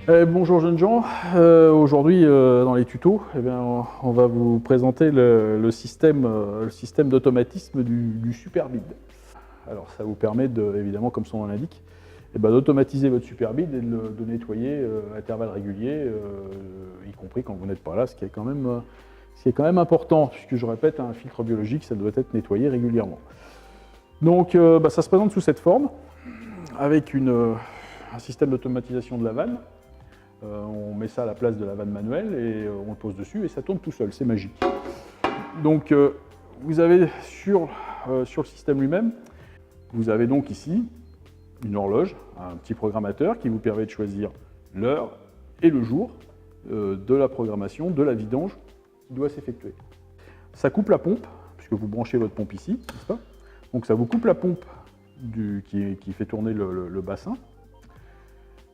Bonjour jeunes gens, aujourd'hui dans les tutos, eh bien, on va vous présenter le système d'automatisme du Superbid. Alors ça vous permet évidemment, comme son nom l'indique, d'automatiser votre Superbid et de nettoyer à intervalles réguliers, y compris quand vous n'êtes pas là, ce qui est quand même important, puisque je répète, un filtre biologique, ça doit être nettoyé régulièrement. Donc ça se présente sous cette forme, avec un système d'automatisation de la vanne. On met ça à la place de la vanne manuelle et on le pose dessus et ça tourne tout seul, c'est magique. Donc vous avez sur le système lui-même, vous avez donc ici une horloge, un petit programmateur qui vous permet de choisir l'heure et le jour de la programmation, de la vidange qui doit s'effectuer. Ça coupe la pompe, puisque vous branchez votre pompe ici, n'est-ce pas? Donc ça vous coupe la pompe qui fait tourner le bassin.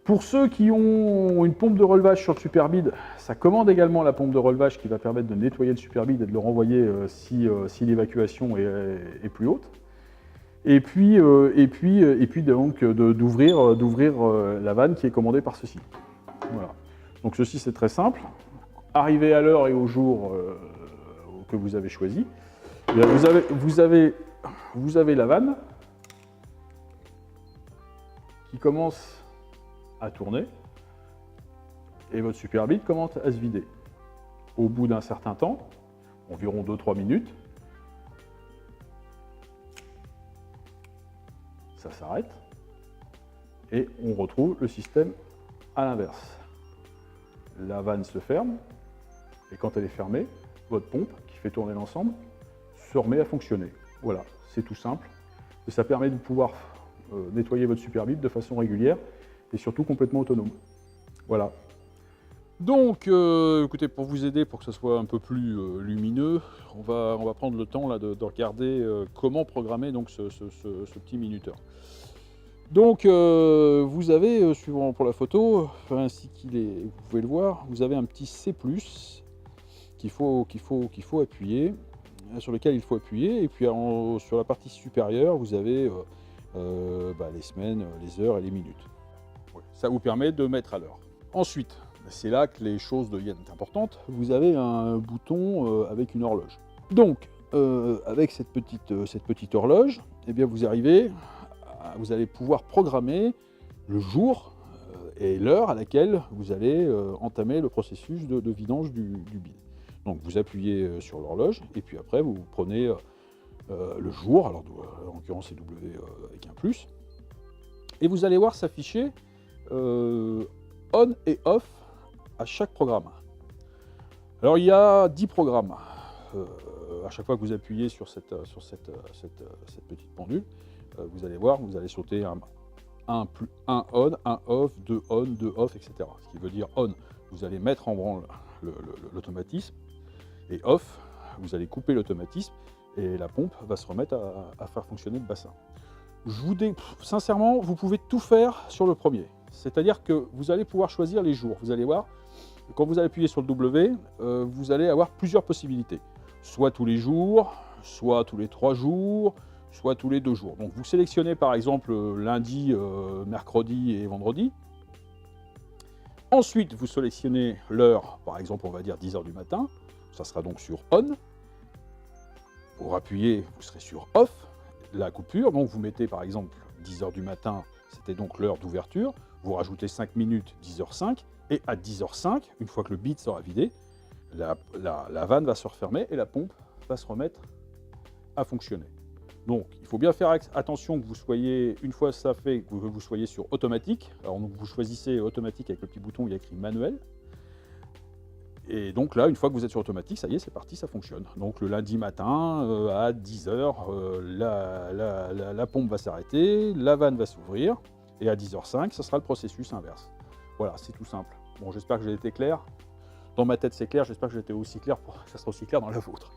Pour ceux qui ont une pompe de relevage sur le Superbid, ça commande également la pompe de relevage qui va permettre de nettoyer le Superbid et de le renvoyer si l'évacuation est plus haute. Et puis donc d'ouvrir la vanne qui est commandée par ceci. Voilà. Donc ceci c'est très simple. Arrivé à l'heure et au jour que vous avez choisi, vous avez la vanne qui commence à tourner et votre Superbid commence à se vider. Au bout d'un certain temps, environ 2-3 minutes, ça s'arrête et on retrouve le système à l'inverse. La vanne se ferme et quand elle est fermée, votre pompe qui fait tourner l'ensemble se remet à fonctionner. Voilà, c'est tout simple et ça permet de pouvoir nettoyer votre Superbid de façon régulière et surtout complètement autonome. Voilà. Donc, écoutez, pour vous aider, pour que ce soit un peu plus lumineux, on va prendre le temps là, de regarder comment programmer donc, ce petit minuteur. Donc, vous avez, suivant pour la photo, ainsi qu'il est, vous pouvez le voir, vous avez un petit C+, qu'il faut appuyer, sur lequel il faut appuyer, et puis sur la partie supérieure, vous avez les semaines, les heures et les minutes. Ça vous permet de mettre à l'heure. Ensuite, c'est là que les choses deviennent importantes. Vous avez un bouton avec une horloge. Donc, avec cette petite horloge, eh bien vous allez pouvoir programmer le jour et l'heure à laquelle vous allez entamer le processus de vidange du bid. Donc vous appuyez sur l'horloge et puis après vous prenez le jour, alors en l'occurrence c'est W avec un plus, et vous allez voir s'afficher on et off à chaque programme. Alors il y a 10 programmes. À chaque fois que vous appuyez sur cette petite pendule, vous allez voir, vous allez sauter un on, un off, 2 on, 2 off, etc. Ce qui veut dire on, vous allez mettre en branle l'automatisme, et off, vous allez couper l'automatisme et la pompe va se remettre à faire fonctionner le bassin. Sincèrement, vous pouvez tout faire sur le premier. C'est-à-dire que vous allez pouvoir choisir les jours. Vous allez voir, quand vous allez appuyer sur le W, vous allez avoir plusieurs possibilités. Soit tous les jours, soit tous les 3 jours, soit tous les 2 jours. Donc vous sélectionnez par exemple lundi, mercredi et vendredi. Ensuite, vous sélectionnez l'heure, par exemple on va dire 10 h du matin. Ça sera donc sur on. Pour appuyer, vous serez sur off, la coupure. Donc vous mettez par exemple 10 h du matin, c'était donc l'heure d'ouverture. Vous rajoutez 5 minutes, 10h05, et à 10h05, une fois que le bid sera vidé, la vanne va se refermer et la pompe va se remettre à fonctionner. Donc il faut bien faire attention que vous soyez, une fois ça fait, que vous soyez sur automatique. Alors donc, vous choisissez automatique avec le petit bouton où il y a écrit manuel. Et donc là, une fois que vous êtes sur automatique, ça y est, c'est parti, ça fonctionne. Donc le lundi matin, à 10 h, la pompe va s'arrêter, la vanne va s'ouvrir, et à 10h05, ça sera le processus inverse. Voilà, c'est tout simple. Bon, j'espère que j'ai été clair. Dans ma tête, c'est clair, j'espère que j'ai été aussi clair pour que ça soit aussi clair dans la vôtre.